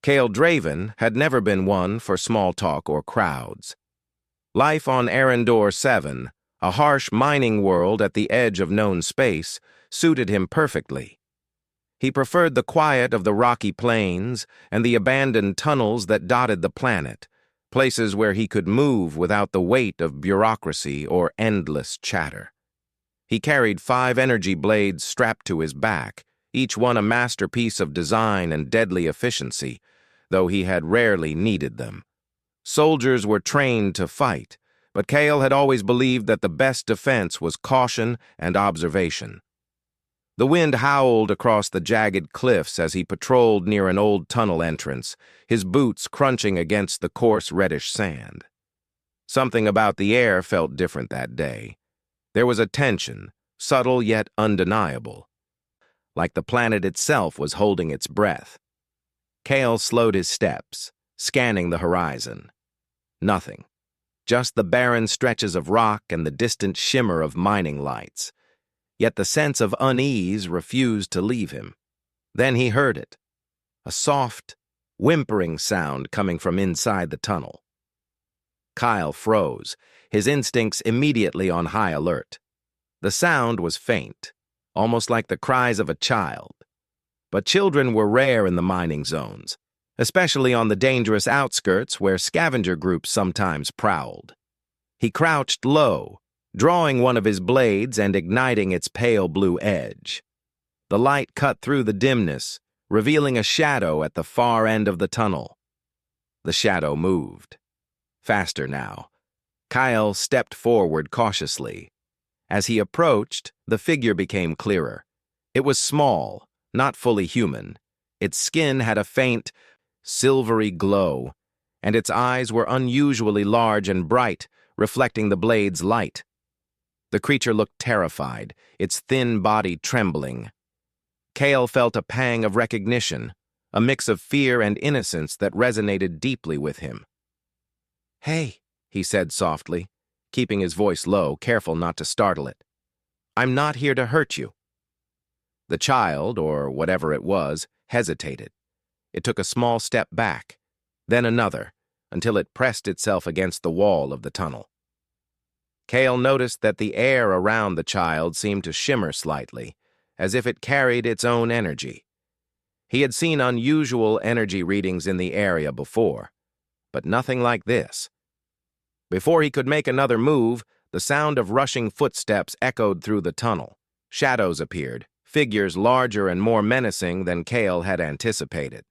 Kale Draven had never been one for small talk or crowds. Life on Arendor 7, a harsh mining world at the edge of known space, suited him perfectly. He preferred the quiet of the rocky plains and the abandoned tunnels that dotted the planet, places where he could move without the weight of bureaucracy or endless chatter. He carried 5 energy blades strapped to his back, each one a masterpiece of design and deadly efficiency, though he had rarely needed them. Soldiers were trained to fight, but Kale had always believed that the best defense was caution and observation. The wind howled across the jagged cliffs as he patrolled near an old tunnel entrance, his boots crunching against the coarse reddish sand. Something about the air felt different that day. There was a tension, subtle yet undeniable, like the planet itself was holding its breath. Kale slowed his steps, scanning the horizon. Nothing. Just the barren stretches of rock and the distant shimmer of mining lights. Yet the sense of unease refused to leave him. Then he heard it. A soft, whimpering sound coming from inside the tunnel. Kyle froze, his instincts immediately on high alert. The sound was faint, almost like the cries of a child. But children were rare in the mining zones, especially on the dangerous outskirts where scavenger groups sometimes prowled. He crouched low, drawing one of his blades and igniting its pale blue edge. The light cut through the dimness, revealing a shadow at the far end of the tunnel. The shadow moved. Faster now. Kyle stepped forward cautiously. As he approached, the figure became clearer. It was small, not fully human. Its skin had a faint, silvery glow, and its eyes were unusually large and bright, reflecting the blade's light. The creature looked terrified, its thin body trembling. Kale felt a pang of recognition, a mix of fear and innocence that resonated deeply with him. "Hey," he said softly, keeping his voice low, careful not to startle it. "I'm not here to hurt you." The child, or whatever it was, hesitated. It took a small step back, then another, until it pressed itself against the wall of the tunnel. Kale noticed that the air around the child seemed to shimmer slightly, as if it carried its own energy. He had seen unusual energy readings in the area before, but nothing like this. Before he could make another move, the sound of rushing footsteps echoed through the tunnel. Shadows appeared, figures larger and more menacing than Kale had anticipated.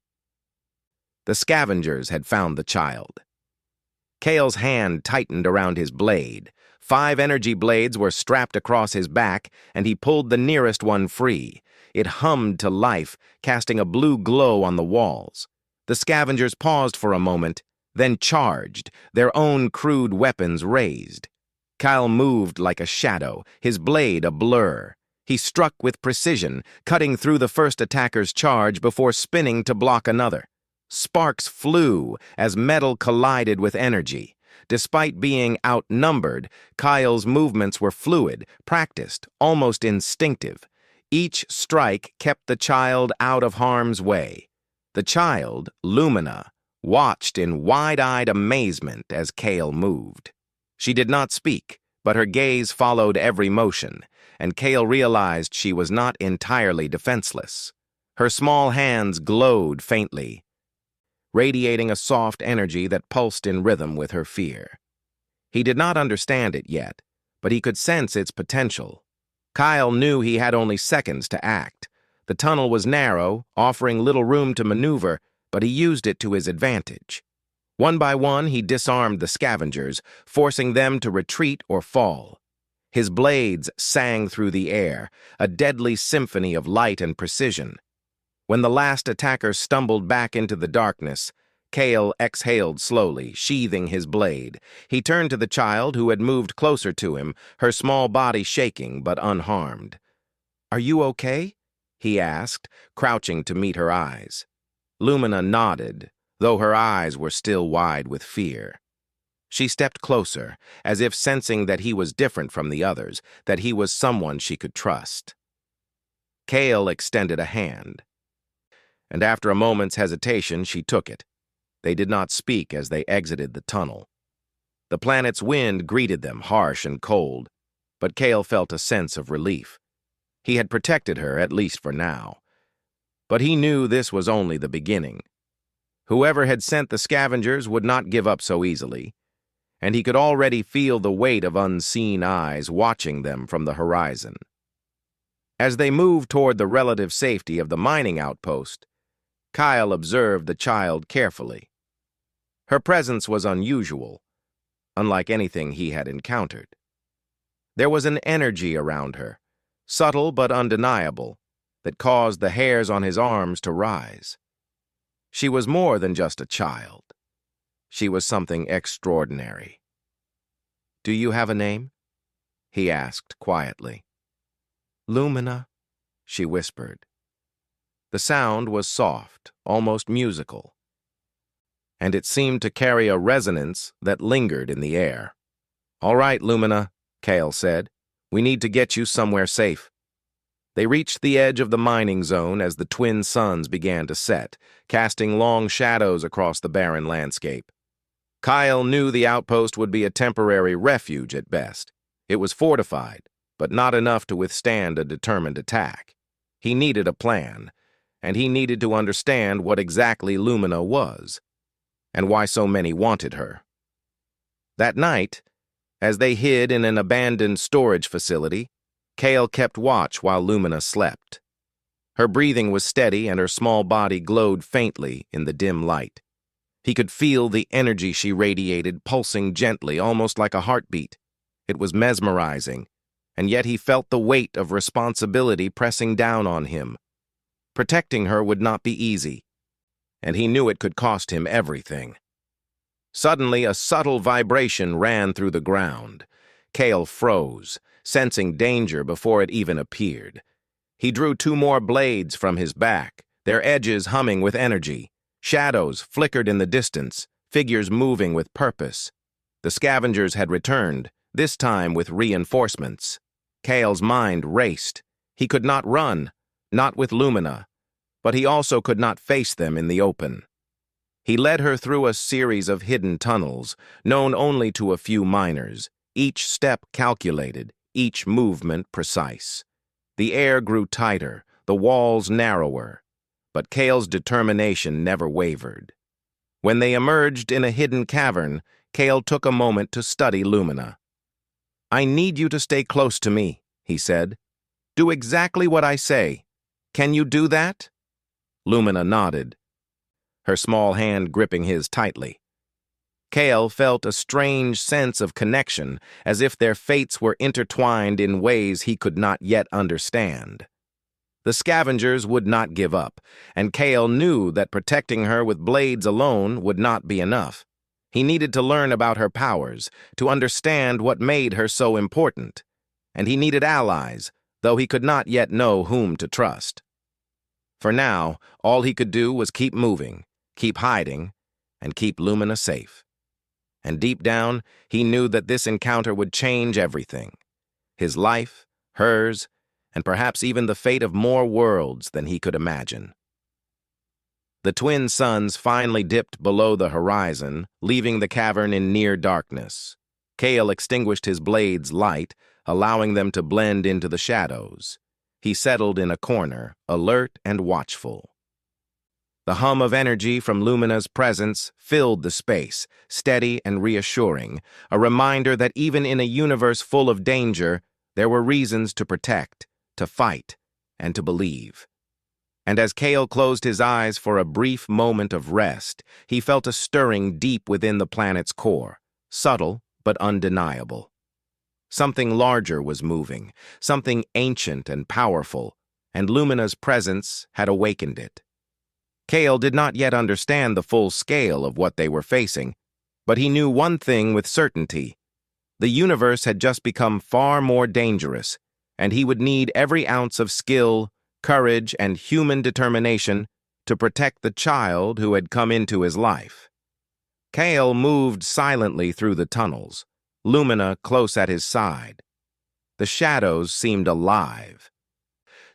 The scavengers had found the child. Kale's hand tightened around his blade. 5 energy blades were strapped across his back, and he pulled the nearest one free. It hummed to life, casting a blue glow on the walls. The scavengers paused for a moment, then charged, their own crude weapons raised. Kyle moved like a shadow, his blade a blur. He struck with precision, cutting through the first attacker's charge before spinning to block another. Sparks flew as metal collided with energy. Despite being outnumbered, Kyle's movements were fluid, practiced, almost instinctive. Each strike kept the child out of harm's way. The child, Lumina, watched in wide-eyed amazement as Kale moved. She did not speak, but her gaze followed every motion, and Kale realized she was not entirely defenseless. Her small hands glowed faintly, radiating a soft energy that pulsed in rhythm with her fear. He did not understand it yet, but he could sense its potential. Kyle knew he had only seconds to act. The tunnel was narrow, offering little room to maneuver, but he used it to his advantage. One by one, he disarmed the scavengers, forcing them to retreat or fall. His blades sang through the air, a deadly symphony of light and precision. When the last attacker stumbled back into the darkness, Kale exhaled slowly, sheathing his blade. He turned to the child who had moved closer to him, her small body shaking but unharmed. "Are you okay?" he asked, crouching to meet her eyes. Lumina nodded, though her eyes were still wide with fear. She stepped closer, as if sensing that he was different from the others, that he was someone she could trust. Kale extended a hand. and after a moment's hesitation, she took it. They did not speak as they exited the tunnel. The planet's wind greeted them, harsh and cold, but Cale felt a sense of relief. He had protected her, at least for now. But he knew this was only the beginning. Whoever had sent the scavengers would not give up so easily, and he could already feel the weight of unseen eyes watching them from the horizon. As they moved toward the relative safety of the mining outpost, Kyle observed the child carefully. Her presence was unusual, unlike anything he had encountered. There was an energy around her, subtle but undeniable, that caused the hairs on his arms to rise. She was more than just a child. She was something extraordinary. "Do you have a name?" he asked quietly. "Lumina," she whispered. The sound was soft, almost musical, and it seemed to carry a resonance that lingered in the air. "All right, Lumina," Cale said. "We need to get you somewhere safe." They reached the edge of the mining zone as the twin suns began to set, casting long shadows across the barren landscape. Kyle knew the outpost would be a temporary refuge at best. It was fortified, but not enough to withstand a determined attack. He needed a plan, and he needed to understand what exactly Lumina was, and why so many wanted her. That night, as they hid in an abandoned storage facility, Cale kept watch while Lumina slept. Her breathing was steady and her small body glowed faintly in the dim light. He could feel the energy she radiated pulsing gently, almost like a heartbeat. It was mesmerizing, and yet he felt the weight of responsibility pressing down on him. Protecting her would not be easy, and he knew it could cost him everything. Suddenly, a subtle vibration ran through the ground. Cale froze, sensing danger before it even appeared. He drew 2 more blades from his back, their edges humming with energy. Shadows flickered in the distance, figures moving with purpose. The scavengers had returned, this time with reinforcements. Cale's mind raced. He could not run, not with Lumina, but he also could not face them in the open. He led her through a series of hidden tunnels, known only to a few miners, each step calculated, each movement precise. The air grew tighter, the walls narrower, but Cale's determination never wavered. When they emerged in a hidden cavern, Cale took a moment to study Lumina. "I need you to stay close to me," he said. "Do exactly what I say. Can you do that?" Lumina nodded, her small hand gripping his tightly. Cale felt a strange sense of connection, as if their fates were intertwined in ways he could not yet understand. The scavengers would not give up, and Cale knew that protecting her with blades alone would not be enough. He needed to learn about her powers, to understand what made her so important, and he needed allies, though he could not yet know whom to trust. For now, all he could do was keep moving, keep hiding, and keep Lumina safe. And deep down, he knew that this encounter would change everything. His life, hers, and perhaps even the fate of more worlds than he could imagine. The twin suns finally dipped below the horizon, leaving the cavern in near darkness. Cale extinguished his blade's light, allowing them to blend into the shadows. He settled in a corner, alert and watchful. The hum of energy from Lumina's presence filled the space, steady and reassuring, a reminder that even in a universe full of danger, there were reasons to protect, to fight, and to believe. And as Cale closed his eyes for a brief moment of rest, he felt a stirring deep within the planet's core, subtle but undeniable. Something larger was moving, something ancient and powerful, and Lumina's presence had awakened it. Cale did not yet understand the full scale of what they were facing, but he knew one thing with certainty. The universe had just become far more dangerous, and he would need every ounce of skill, courage, and human determination to protect the child who had come into his life. Cale moved silently through the tunnels, Lumina close at his side. The shadows seemed alive.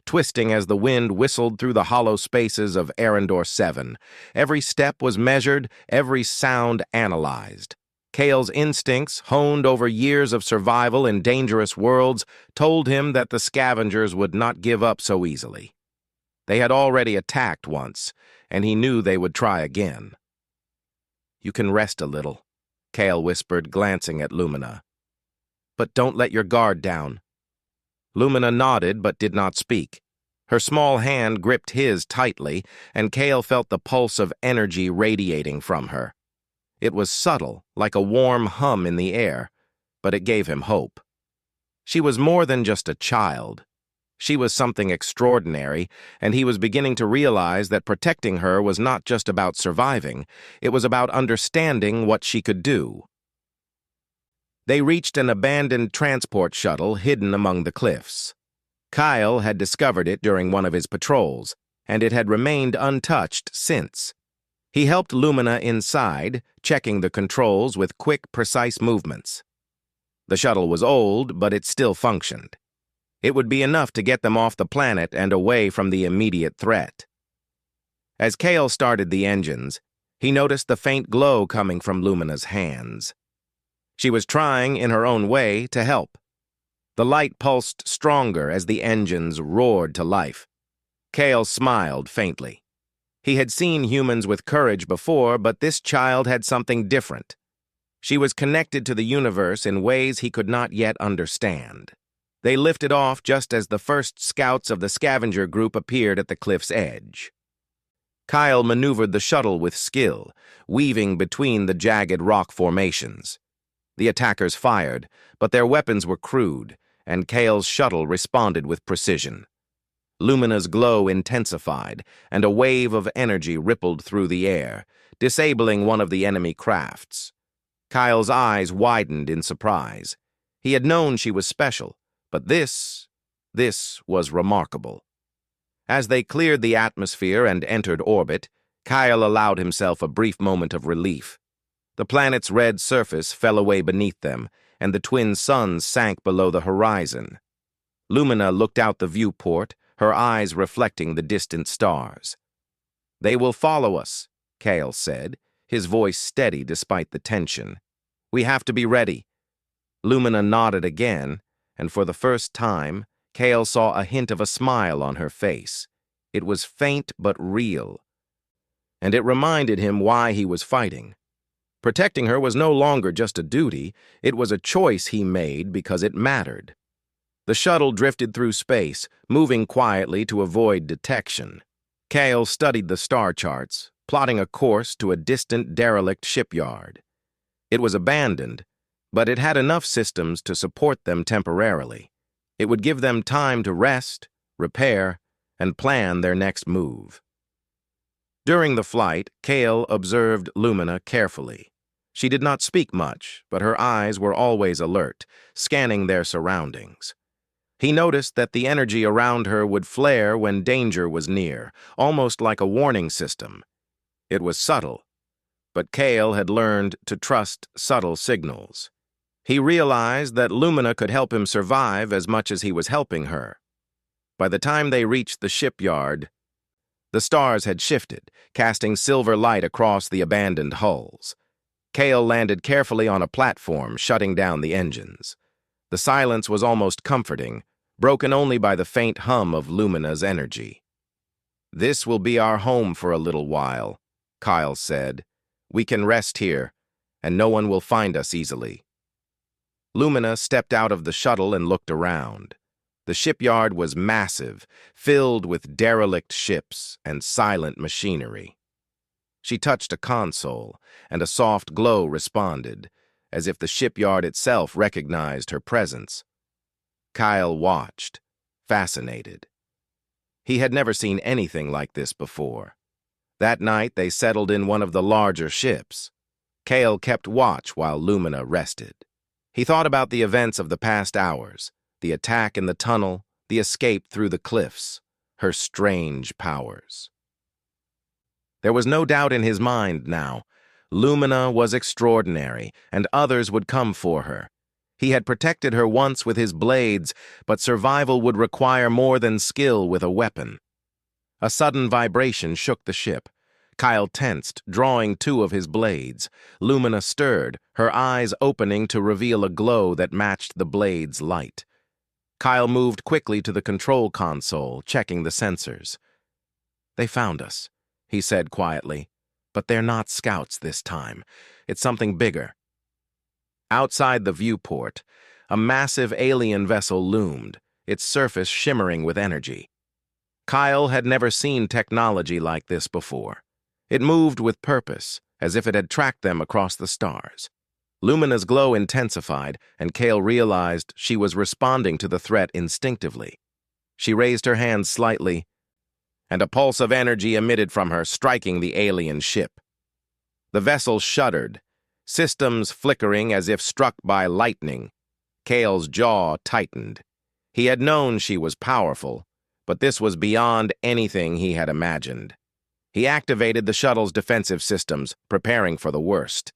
twisting as the wind whistled through the hollow spaces of Arendor 7. Every step was measured, every sound analyzed. Kale's instincts, honed over years of survival in dangerous worlds, told him that the scavengers would not give up so easily. They had already attacked once, and he knew they would try again. "You can rest a little," Kale whispered, glancing at Lumina. "But don't let your guard down." Lumina nodded but did not speak. Her small hand gripped his tightly, and Kale felt the pulse of energy radiating from her. It was subtle, like a warm hum in the air, but it gave him hope. She was more than just a child. She was something extraordinary, and he was beginning to realize that protecting her was not just about surviving, it was about understanding what she could do. They reached an abandoned transport shuttle hidden among the cliffs. Kyle had discovered it during one of his patrols, and it had remained untouched since. He helped Lumina inside, checking the controls with quick, precise movements. The shuttle was old, but it still functioned. It would be enough to get them off the planet and away from the immediate threat. As Kale started the engines, he noticed the faint glow coming from Lumina's hands. She was trying, in her own way, to help. The light pulsed stronger as the engines roared to life. Kale smiled faintly. He had seen humans with courage before, but this child had something different. She was connected to the universe in ways he could not yet understand. They lifted off just as the first scouts of the scavenger group appeared at the cliff's edge. Kyle maneuvered the shuttle with skill, weaving between the jagged rock formations. The attackers fired, but their weapons were crude, and Kale's shuttle responded with precision. Lumina's glow intensified, and a wave of energy rippled through the air, disabling one of the enemy crafts. Kyle's eyes widened in surprise. He had known she was special, but this was remarkable. As they cleared the atmosphere and entered orbit, Kyle allowed himself a brief moment of relief. The planet's red surface fell away beneath them, and the twin suns sank below the horizon. Lumina looked out the viewport, her eyes reflecting the distant stars. "They will follow us," Kale said, his voice steady despite the tension. "We have to be ready." Lumina nodded again, and for the first time, Kale saw a hint of a smile on her face. It was faint but real, and it reminded him why he was fighting. Protecting her was no longer just a duty, it was a choice he made because it mattered. The shuttle drifted through space, moving quietly to avoid detection. Kale studied the star charts, plotting a course to a distant derelict shipyard. It was abandoned, but it had enough systems to support them temporarily. It would give them time to rest, repair, and plan their next move. During the flight, Kale observed Lumina carefully. She did not speak much, but her eyes were always alert, scanning their surroundings. He noticed that the energy around her would flare when danger was near, almost like a warning system. It was subtle, but Kale had learned to trust subtle signals. He realized that Lumina could help him survive as much as he was helping her. By the time they reached the shipyard, the stars had shifted, casting silver light across the abandoned hulls. Kale landed carefully on a platform, shutting down the engines. The silence was almost comforting, broken only by the faint hum of Lumina's energy. "This will be our home for a little while," Kyle said. "We can rest here, and no one will find us easily." Lumina stepped out of the shuttle and looked around. The shipyard was massive, filled with derelict ships and silent machinery. She touched a console, and a soft glow responded, as if the shipyard itself recognized her presence. Kyle watched, fascinated. He had never seen anything like this before. That night, they settled in one of the larger ships. Kale kept watch while Lumina rested. He thought about the events of the past hours, the attack in the tunnel, the escape through the cliffs, her strange powers. There was no doubt in his mind now. Lumina was extraordinary, and others would come for her. He had protected her once with his blades, but survival would require more than skill with a weapon. A sudden vibration shook the ship. Kyle tensed, drawing two of his blades. Lumina stirred, her eyes opening to reveal a glow that matched the blade's light. Kyle moved quickly to the control console, checking the sensors. "They found us," he said quietly. "But they're not scouts this time. It's something bigger." Outside the viewport, a massive alien vessel loomed, its surface shimmering with energy. Kyle had never seen technology like this before. It moved with purpose, as if it had tracked them across the stars. Lumina's glow intensified, and Kale realized she was responding to the threat instinctively. She raised her hand slightly, and a pulse of energy emitted from her, striking the alien ship. The vessel shuddered, systems flickering as if struck by lightning. Kale's jaw tightened. He had known she was powerful, but this was beyond anything he had imagined. He activated the shuttle's defensive systems, preparing for the worst.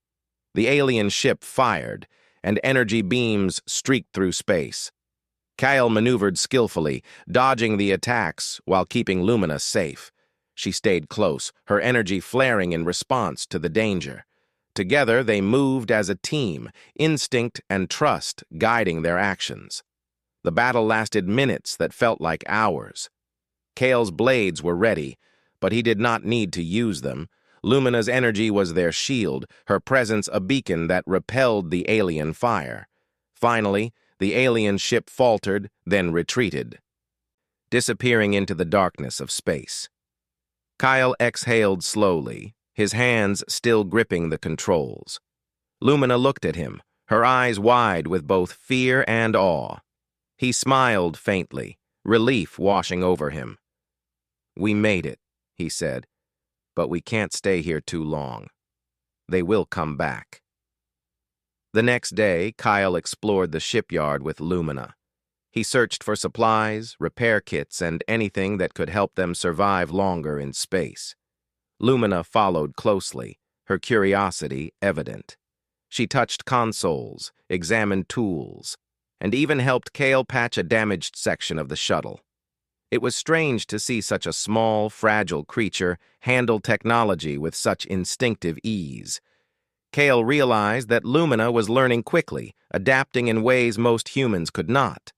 The alien ship fired, and energy beams streaked through space. Kyle maneuvered skillfully, dodging the attacks while keeping Lumina safe. She stayed close, her energy flaring in response to the danger. Together, they moved as a team, instinct and trust guiding their actions. The battle lasted minutes that felt like hours. Kale's blades were ready, but he did not need to use them. Lumina's energy was their shield, her presence a beacon that repelled the alien fire. Finally, the alien ship faltered, then retreated, disappearing into the darkness of space. Kyle exhaled slowly, his hands still gripping the controls. Lumina looked at him, her eyes wide with both fear and awe. He smiled faintly, relief washing over him. "We made it," he said, "but we can't stay here too long. They will come back." The next day, Kyle explored the shipyard with Lumina. He searched for supplies, repair kits, and anything that could help them survive longer in space. Lumina followed closely, her curiosity evident. She touched consoles, examined tools, and even helped Kale patch a damaged section of the shuttle. It was strange to see such a small, fragile creature handle technology with such instinctive ease. Kale realized that Lumina was learning quickly, adapting in ways most humans could not.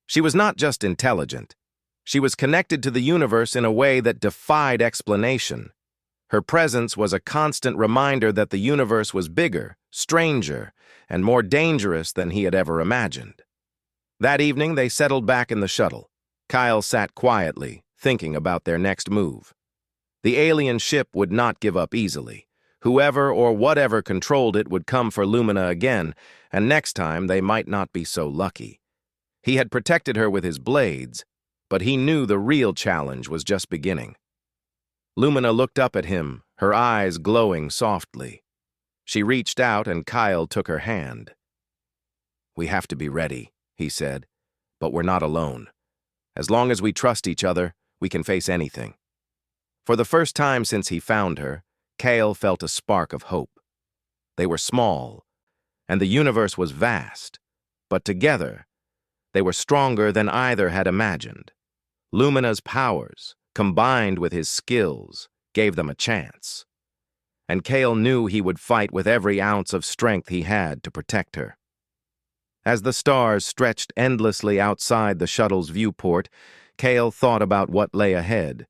She was not just intelligent. She was connected to the universe in a way that defied explanation. Her presence was a constant reminder that the universe was bigger, stranger, and more dangerous than he had ever imagined. That evening, they settled back in the shuttle. Kyle sat quietly, thinking about their next move. The alien ship would not give up easily. Whoever or whatever controlled it would come for Lumina again, and next time they might not be so lucky. He had protected her with his blades, but he knew the real challenge was just beginning. Lumina looked up at him, her eyes glowing softly. She reached out and Kyle took her hand. "We have to be ready," he said, "but we're not alone. As long as we trust each other, we can face anything." For the first time since he found her, Kale felt a spark of hope. They were small, and the universe was vast, but together, they were stronger than either had imagined. Lumina's powers, combined with his skills, gave them a chance. And Kale knew he would fight with every ounce of strength he had to protect her. As the stars stretched endlessly outside the shuttle's viewport, Kale thought about what lay ahead.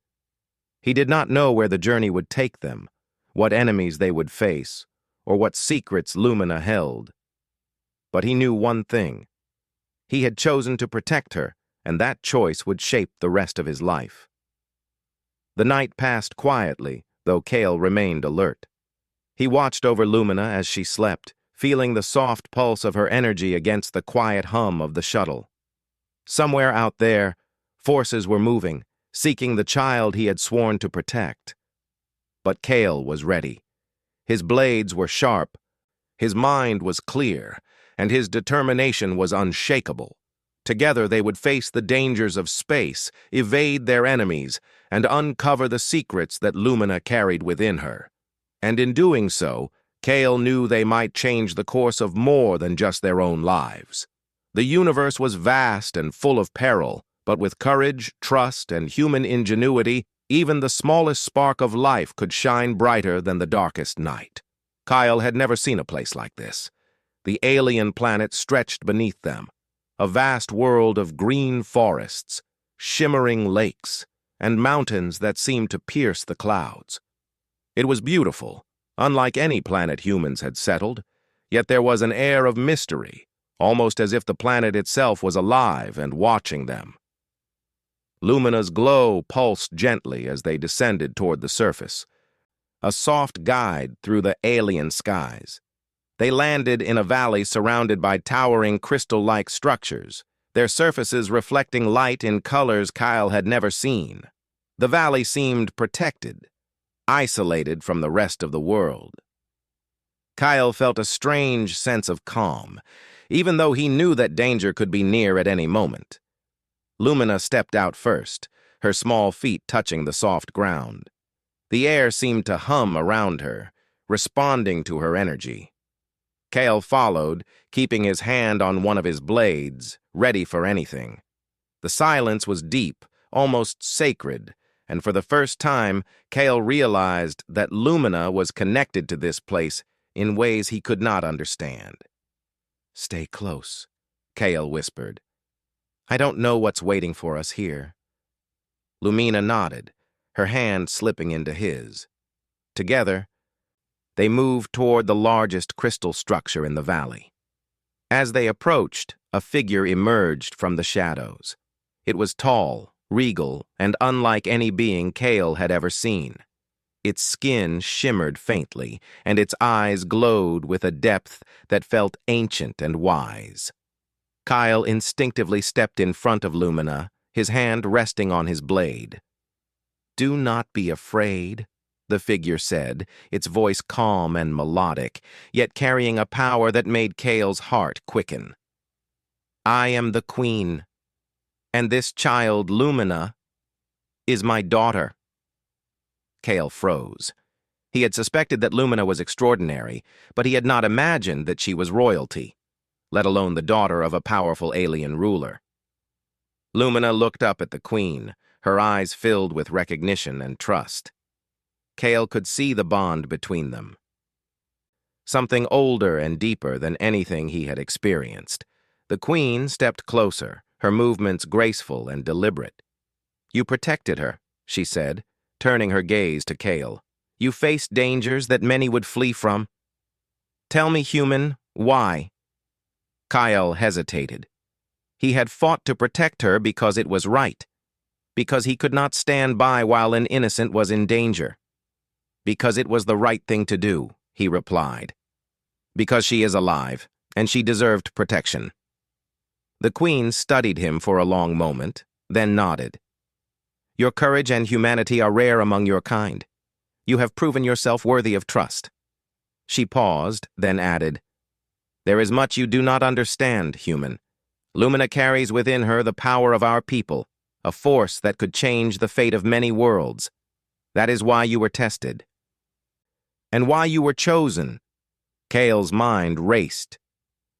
He did not know where the journey would take them, what enemies they would face, or what secrets Lumina held. But he knew one thing. He had chosen to protect her, and that choice would shape the rest of his life. The night passed quietly, though Kale remained alert. He watched over Lumina as she slept, feeling the soft pulse of her energy against the quiet hum of the shuttle. Somewhere out there, forces were moving, seeking the child he had sworn to protect. But Kale was ready. His blades were sharp, his mind was clear, and his determination was unshakable. Together they would face the dangers of space, evade their enemies, and uncover the secrets that Lumina carried within her. And in doing so, Kale knew they might change the course of more than just their own lives. The universe was vast and full of peril, but with courage, trust, and human ingenuity, even the smallest spark of life could shine brighter than the darkest night. Kyle had never seen a place like this. The alien planet stretched beneath them, a vast world of green forests, shimmering lakes, and mountains that seemed to pierce the clouds. It was beautiful, unlike any planet humans had settled, yet there was an air of mystery, almost as if the planet itself was alive and watching them. Lumina's glow pulsed gently as they descended toward the surface, a soft guide through the alien skies. They landed in a valley surrounded by towering crystal-like structures, their surfaces reflecting light in colors Kyle had never seen. The valley seemed protected, isolated from the rest of the world. Kyle felt a strange sense of calm, even though he knew that danger could be near at any moment. Lumina stepped out first, her small feet touching the soft ground. The air seemed to hum around her, responding to her energy. Kale followed, keeping his hand on one of his blades, ready for anything. The silence was deep, almost sacred, and for the first time, Kale realized that Lumina was connected to this place in ways he could not understand. "Stay close," Kale whispered. "I don't know what's waiting for us here." Lumina nodded, her hand slipping into his. Together, they moved toward the largest crystal structure in the valley. As they approached, a figure emerged from the shadows. It was tall, regal, and unlike any being Kale had ever seen. Its skin shimmered faintly, and its eyes glowed with a depth that felt ancient and wise. Kyle instinctively stepped in front of Lumina, his hand resting on his blade. "Do not be afraid," the figure said, its voice calm and melodic, yet carrying a power that made Kale's heart quicken. "I am the Queen, and this child, Lumina, is my daughter." Kale froze. He had suspected that Lumina was extraordinary, but he had not imagined that she was royalty, let alone the daughter of a powerful alien ruler. Lumina looked up at the Queen, her eyes filled with recognition and trust. Kale could see the bond between them. Something older and deeper than anything he had experienced. The Queen stepped closer, her movements graceful and deliberate. "You protected her," she said, turning her gaze to Kale. "You faced dangers that many would flee from. Tell me, human, why?" Kyle hesitated. He had fought to protect her because it was right, because he could not stand by while an innocent was in danger. "Because it was the right thing to do," he replied. "Because she is alive, and she deserved protection." The Queen studied him for a long moment, then nodded. "Your courage and humanity are rare among your kind. You have proven yourself worthy of trust." She paused, then added, "There is much you do not understand, human. Lumina carries within her the power of our people, a force that could change the fate of many worlds. That is why you were tested. And why you were chosen." Kale's mind raced.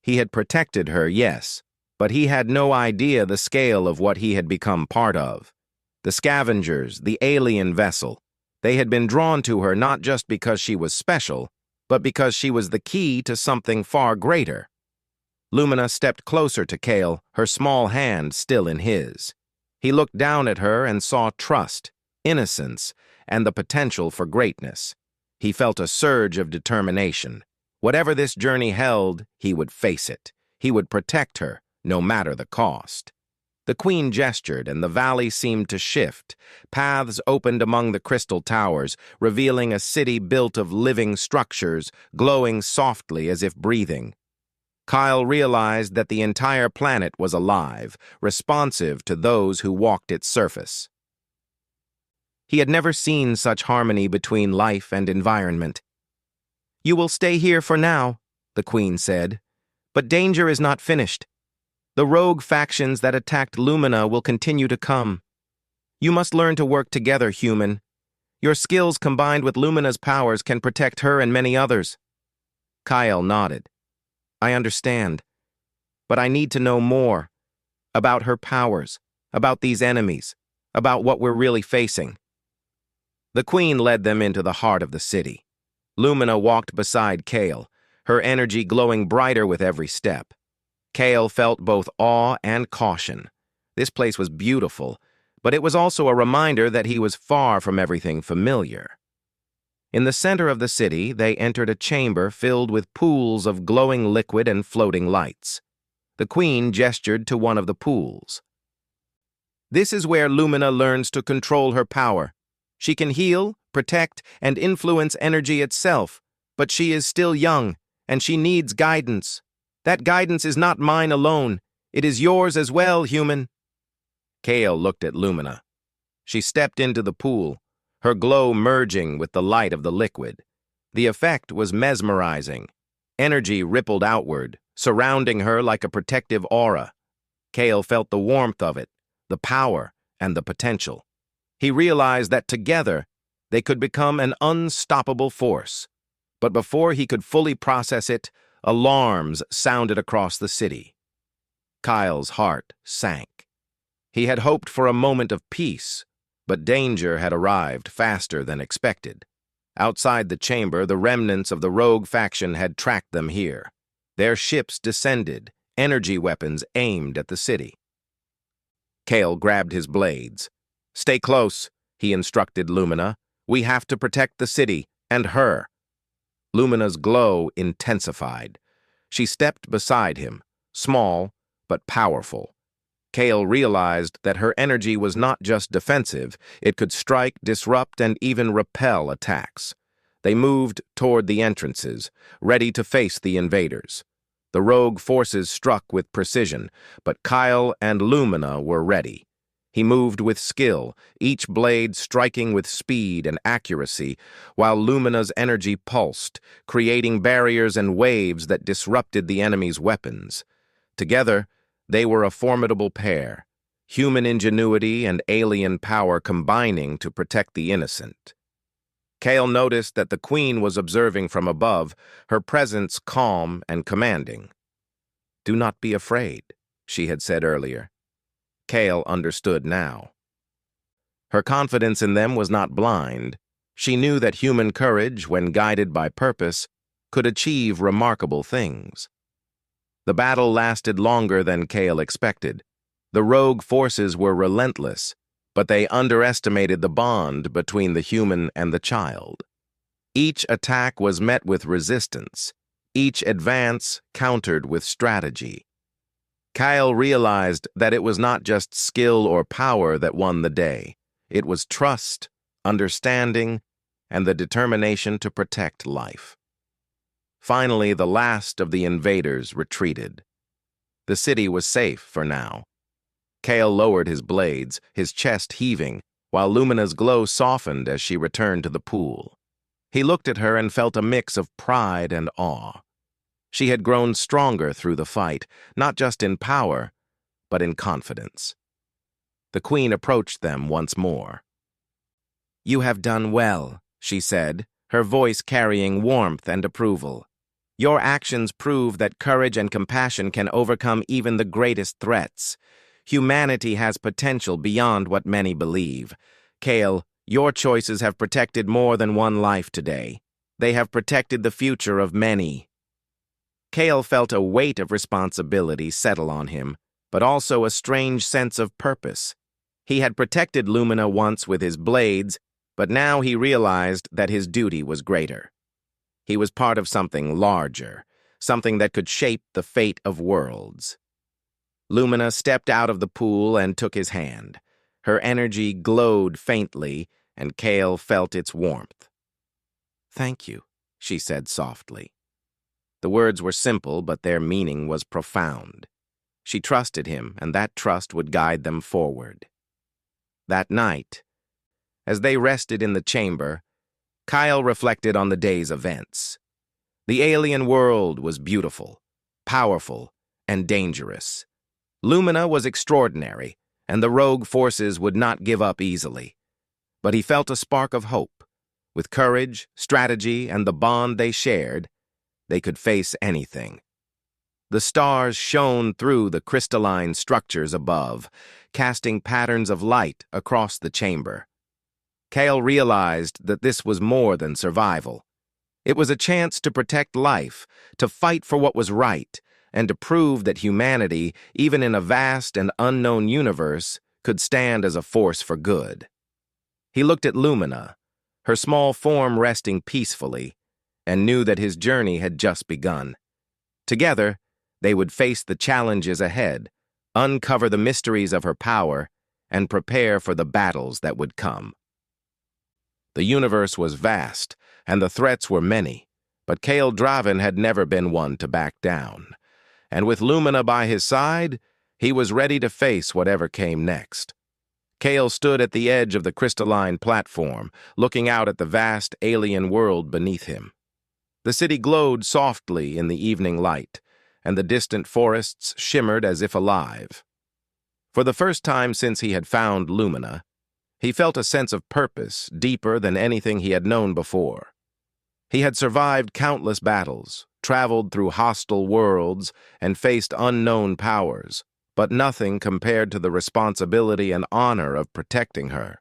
He had protected her, yes, but he had no idea the scale of what he had become part of. The scavengers, the alien vessel, they had been drawn to her not just because she was special, but because she was the key to something far greater. Lumina stepped closer to Kale, her small hand still in his. He looked down at her and saw trust, innocence, and the potential for greatness. He felt a surge of determination. Whatever this journey held, he would face it. He would protect her, no matter the cost. The Queen gestured, and the valley seemed to shift. Paths opened among the crystal towers, revealing a city built of living structures, glowing softly as if breathing. Kyle realized that the entire planet was alive, responsive to those who walked its surface. He had never seen such harmony between life and environment. "You will stay here for now," the Queen said, "but danger is not finished. The rogue factions that attacked Lumina will continue to come. You must learn to work together, human. Your skills combined with Lumina's powers can protect her and many others." Kyle nodded. I understand, but I need to know more about her powers, about these enemies, about what we're really facing. The queen led them into the heart of the city. Lumina walked beside Kale, her energy glowing brighter with every step. Kale felt both awe and caution. This place was beautiful, but it was also a reminder that he was far from everything familiar. In the center of the city, they entered a chamber filled with pools of glowing liquid and floating lights. The queen gestured to one of the pools. This is where Lumina learns to control her power. She can heal, protect, and influence energy itself, but she is still young, and she needs guidance. That guidance is not mine alone. It is yours as well, human. Kale looked at Lumina. She stepped into the pool, her glow merging with the light of the liquid. The effect was mesmerizing. Energy rippled outward, surrounding her like a protective aura. Kale felt the warmth of it, the power, and the potential. He realized that together, they could become an unstoppable force. But before he could fully process it, alarms sounded across the city. Kyle's heart sank. He had hoped for a moment of peace, but danger had arrived faster than expected. Outside the chamber, the remnants of the rogue faction had tracked them here. Their ships descended, energy weapons aimed at the city. Kale grabbed his blades. Stay close, he instructed Lumina. We have to protect the city, and her. Lumina's glow intensified. She stepped beside him, small but powerful. Kale realized that her energy was not just defensive, it could strike, disrupt, and even repel attacks. They moved toward the entrances, ready to face the invaders. The rogue forces struck with precision, but Kyle and Lumina were ready. He moved with skill, each blade striking with speed and accuracy, while Lumina's energy pulsed, creating barriers and waves that disrupted the enemy's weapons. Together, they were a formidable pair, human ingenuity and alien power combining to protect the innocent. Kale noticed that the queen was observing from above, her presence calm and commanding. "Do not be afraid," she had said earlier. Kale understood now. Her confidence in them was not blind. She knew that human courage, when guided by purpose, could achieve remarkable things. The battle lasted longer than Kale expected. The rogue forces were relentless, but they underestimated the bond between the human and the child. Each attack was met with resistance, each advance countered with strategy. Kyle realized that it was not just skill or power that won the day. It was trust, understanding, and the determination to protect life. Finally, the last of the invaders retreated. The city was safe for now. Kale lowered his blades, his chest heaving, while Lumina's glow softened as she returned to the pool. He looked at her and felt a mix of pride and awe. She had grown stronger through the fight, not just in power, but in confidence. The queen approached them once more. "You have done well," she said, her voice carrying warmth and approval. "Your actions prove that courage and compassion can overcome even the greatest threats. Humanity has potential beyond what many believe. Kale, your choices have protected more than one life today. They have protected the future of many." Kale felt a weight of responsibility settle on him, but also a strange sense of purpose. He had protected Lumina once with his blades, but now he realized that his duty was greater. He was part of something larger, something that could shape the fate of worlds. Lumina stepped out of the pool and took his hand. Her energy glowed faintly, and Kale felt its warmth. "Thank you," she said softly. The words were simple, but their meaning was profound. She trusted him, and that trust would guide them forward. That night, as they rested in the chamber, Kyle reflected on the day's events. The alien world was beautiful, powerful, and dangerous. Lumina was extraordinary, and the rogue forces would not give up easily. But he felt a spark of hope. With courage, strategy, and the bond they shared, they could face anything. The stars shone through the crystalline structures above, casting patterns of light across the chamber. Kale realized that this was more than survival. It was a chance to protect life, to fight for what was right, and to prove that humanity, even in a vast and unknown universe, could stand as a force for good. He looked at Lumina, her small form resting peacefully, and knew that his journey had just begun. Together, they would face the challenges ahead, uncover the mysteries of her power, and prepare for the battles that would come. The universe was vast, and the threats were many, but Kale Draven had never been one to back down. And with Lumina by his side, he was ready to face whatever came next. Kale stood at the edge of the crystalline platform, looking out at the vast alien world beneath him. The city glowed softly in the evening light, and the distant forests shimmered as if alive. For the first time since he had found Lumina, he felt a sense of purpose deeper than anything he had known before. He had survived countless battles, traveled through hostile worlds, and faced unknown powers, but nothing compared to the responsibility and honor of protecting her.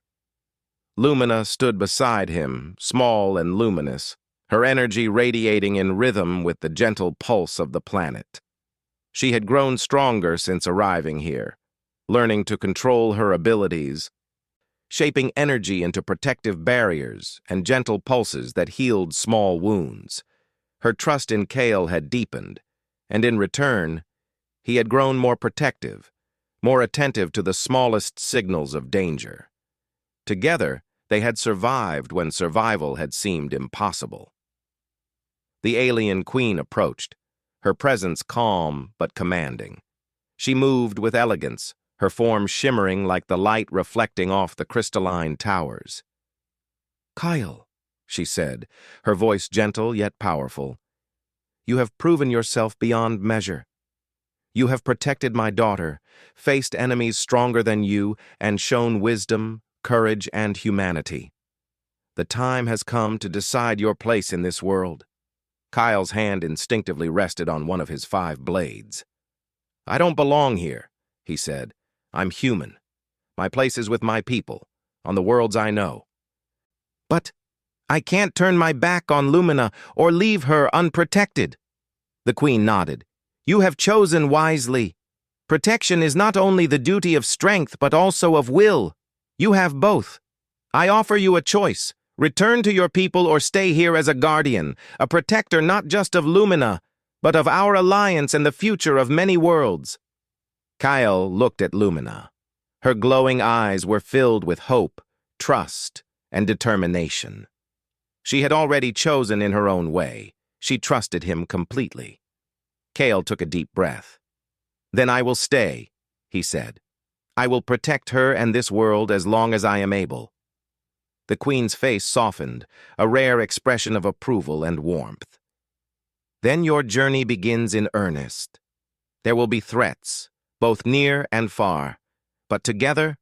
Lumina stood beside him, small and luminous, her energy radiating in rhythm with the gentle pulse of the planet. She had grown stronger since arriving here, learning to control her abilities, shaping energy into protective barriers and gentle pulses that healed small wounds. Her trust in Kale had deepened, and in return, he had grown more protective, more attentive to the smallest signals of danger. Together, they had survived when survival had seemed impossible. The alien queen approached, her presence calm but commanding. She moved with elegance, her form shimmering like the light reflecting off the crystalline towers. "Kyle," she said, her voice gentle yet powerful, "you have proven yourself beyond measure. You have protected my daughter, faced enemies stronger than you, and shown wisdom, courage, and humanity. The time has come to decide your place in this world." Kyle's hand instinctively rested on one of his 5 blades. "I don't belong here," he said. "I'm human. My place is with my people, on the worlds I know." "But I can't turn my back on Lumina or leave her unprotected." The queen nodded. "You have chosen wisely. Protection is not only the duty of strength, but also of will. You have both. I offer you a choice. Return to your people or stay here as a guardian, a protector not just of Lumina, but of our alliance and the future of many worlds." Kyle looked at Lumina. Her glowing eyes were filled with hope, trust, and determination. She had already chosen in her own way. She trusted him completely. Kale took a deep breath. "Then I will stay," he said. "I will protect her and this world as long as I am able." The queen's face softened, a rare expression of approval and warmth. "Then your journey begins in earnest. There will be threats, both near and far, but together,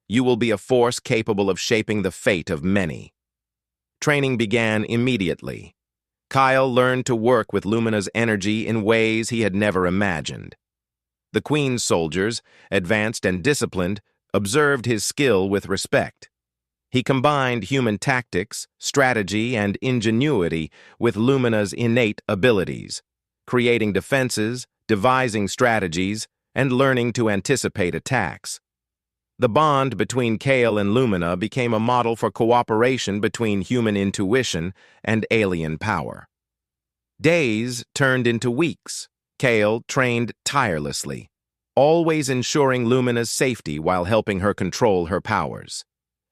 you will be a force capable of shaping the fate of many." Training began immediately. Kyle learned to work with Lumina's energy in ways he had never imagined. The queen's soldiers, advanced and disciplined, observed his skill with respect. He combined human tactics, strategy, and ingenuity with Lumina's innate abilities, creating defenses, devising strategies, and learning to anticipate attacks. The bond between Kale and Lumina became a model for cooperation between human intuition and alien power. Days turned into weeks. Kale trained tirelessly, always ensuring Lumina's safety while helping her control her powers.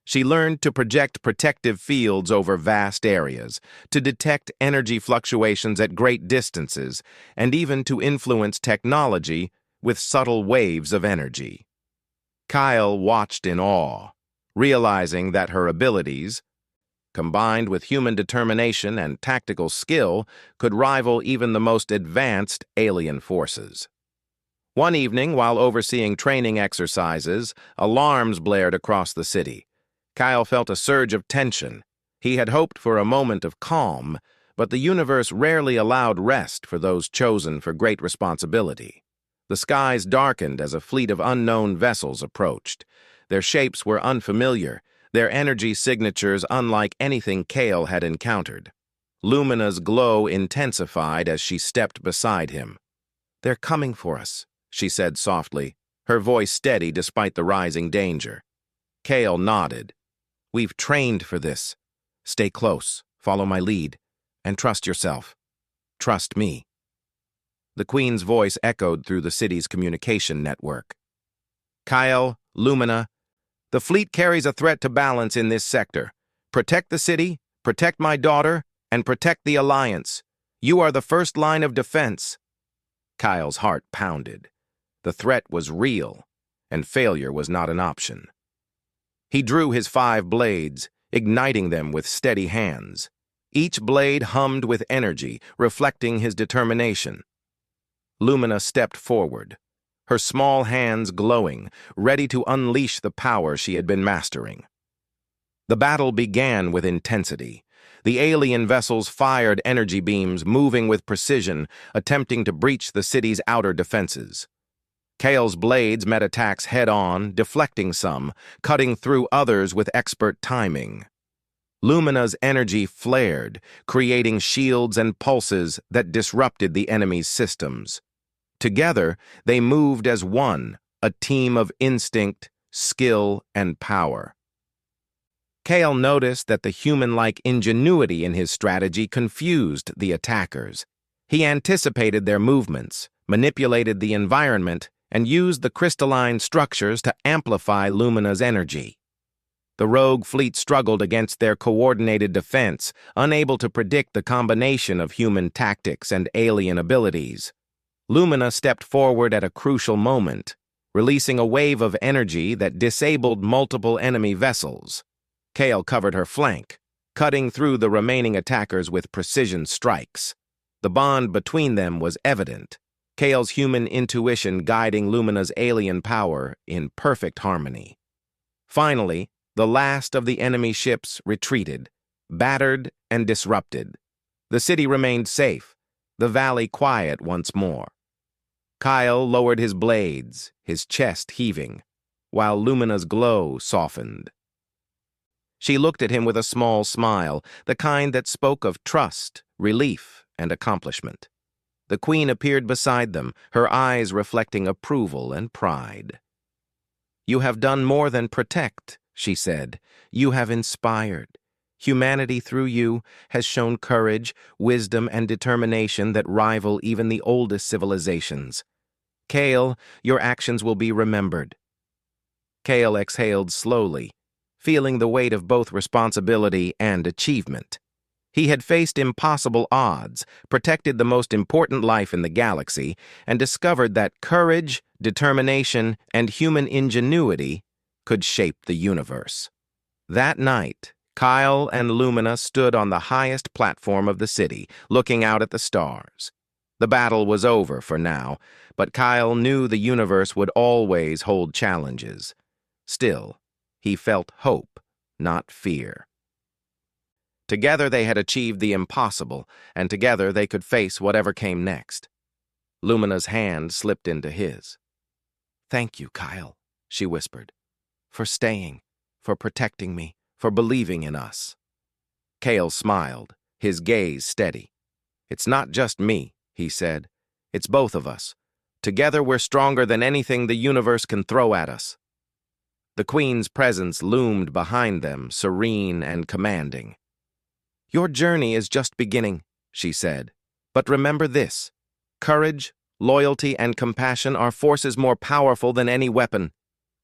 She learned to project protective fields over vast areas, to detect energy fluctuations at great distances, and even to influence technology with subtle waves of energy. Kyle watched in awe, realizing that her abilities, combined with human determination and tactical skill, could rival even the most advanced alien forces. One evening, while overseeing training exercises, alarms blared across the city. Kyle felt a surge of tension. He had hoped for a moment of calm, but the universe rarely allowed rest for those chosen for great responsibility. The skies darkened as a fleet of unknown vessels approached. Their shapes were unfamiliar, their energy signatures unlike anything Kale had encountered. Lumina's glow intensified as she stepped beside him. "They're coming for us," she said softly, her voice steady despite the rising danger. Kale nodded. "We've trained for this. Stay close, follow my lead, and trust yourself. Trust me." The Queen's voice echoed through the city's communication network. "Kyle, Lumina, the fleet carries a threat to balance in this sector. Protect the city, protect my daughter, and protect the Alliance. You are the first line of defense." Kyle's heart pounded. The threat was real, and failure was not an option. He drew his 5 blades, igniting them with steady hands. Each blade hummed with energy, reflecting his determination. Lumina stepped forward, her small hands glowing, ready to unleash the power she had been mastering. The battle began with intensity. The alien vessels fired energy beams, moving with precision, attempting to breach the city's outer defenses. Kale's blades met attacks head-on, deflecting some, cutting through others with expert timing. Lumina's energy flared, creating shields and pulses that disrupted the enemy's systems. Together, they moved as one, a team of instinct, skill, and power. Kale noticed that the human-like ingenuity in his strategy confused the attackers. He anticipated their movements, manipulated the environment, and used the crystalline structures to amplify Lumina's energy. The rogue fleet struggled against their coordinated defense, unable to predict the combination of human tactics and alien abilities. Lumina stepped forward at a crucial moment, releasing a wave of energy that disabled multiple enemy vessels. Kale covered her flank, cutting through the remaining attackers with precision strikes. The bond between them was evident, Kale's human intuition guiding Lumina's alien power in perfect harmony. Finally, the last of the enemy ships retreated, battered and disrupted. The city remained safe, the valley quiet once more. Kyle lowered his blades, his chest heaving, while Lumina's glow softened. She looked at him with a small smile, the kind that spoke of trust, relief, and accomplishment. The Queen appeared beside them, her eyes reflecting approval and pride. "You have done more than protect," she said. "You have inspired. Humanity through you has shown courage, wisdom, and determination that rival even the oldest civilizations. Kale, your actions will be remembered." Kale exhaled slowly, feeling the weight of both responsibility and achievement. He had faced impossible odds, protected the most important life in the galaxy, and discovered that courage, determination, and human ingenuity could shape the universe. That night, Kyle and Lumina stood on the highest platform of the city, looking out at the stars. The battle was over for now, but Kyle knew the universe would always hold challenges. Still, he felt hope, not fear. Together they had achieved the impossible, and together they could face whatever came next. Lumina's hand slipped into his. "Thank you, Kyle," she whispered, "for staying, for protecting me, for believing in us." Kale smiled, his gaze steady. "It's not just me," he said. "It's both of us. Together we're stronger than anything the universe can throw at us." The Queen's presence loomed behind them, serene and commanding. "Your journey is just beginning," she said. "But remember this: courage, loyalty, and compassion are forces more powerful than any weapon.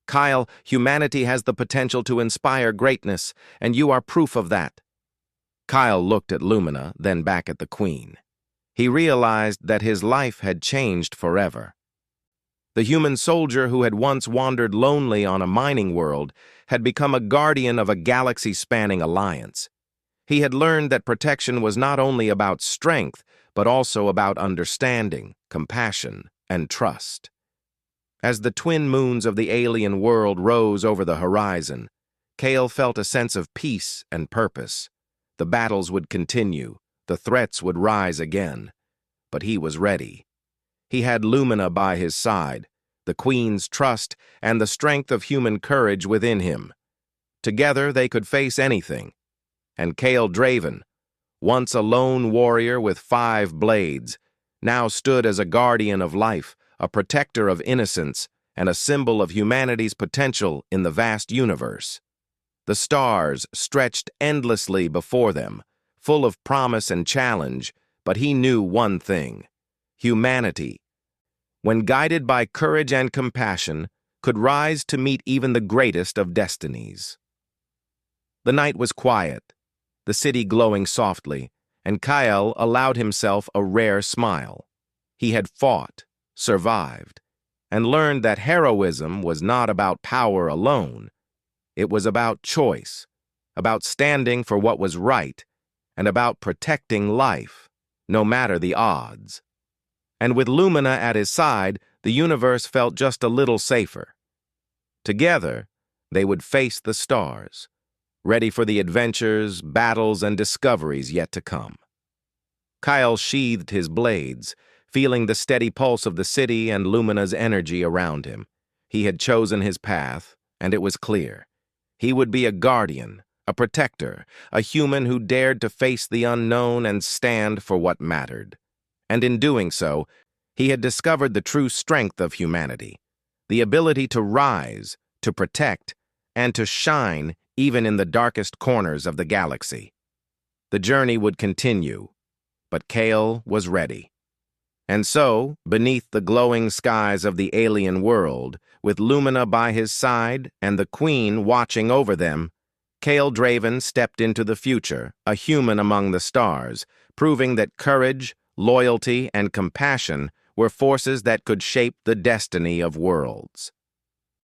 Kyle, humanity has the potential to inspire greatness, and you are proof of that." Kyle looked at Lumina, then back at the Queen. He realized that his life had changed forever. The human soldier who had once wandered lonely on a mining world had become a guardian of a galaxy-spanning alliance. He had learned that protection was not only about strength, but also about understanding, compassion, and trust. As the twin moons of the alien world rose over the horizon, Kale felt a sense of peace and purpose. The battles would continue, The threats would rise again, but he was ready. He had Lumina by his side, the Queen's trust, and the strength of human courage within him. Together they could face anything. And Kael Draven, once a lone warrior with 5 blades, now stood as a guardian of life, a protector of innocence, and a symbol of humanity's potential in the vast universe. The stars stretched endlessly before them, full of promise and challenge, but he knew one thing: humanity, when guided by courage and compassion, could rise to meet even the greatest of destinies. The night was quiet, the city glowing softly, and Kael allowed himself a rare smile. He had fought, survived, and learned that heroism was not about power alone. It was about choice, about standing for what was right, and about protecting life, no matter the odds. And with Lumina at his side, the universe felt just a little safer. Together, they would face the stars, ready for the adventures, battles, and discoveries yet to come. Kael sheathed his blades, feeling the steady pulse of the city and Lumina's energy around him. He had chosen his path, and it was clear. He would be a guardian, a protector, a human who dared to face the unknown and stand for what mattered. And in doing so, he had discovered the true strength of humanity, the ability to rise, to protect, and to shine even in the darkest corners of the galaxy. The journey would continue, but Kael was ready. And so, beneath the glowing skies of the alien world, with Lumina by his side and the Queen watching over them, Kael Draven stepped into the future, a human among the stars, proving that courage, loyalty, and compassion were forces that could shape the destiny of worlds.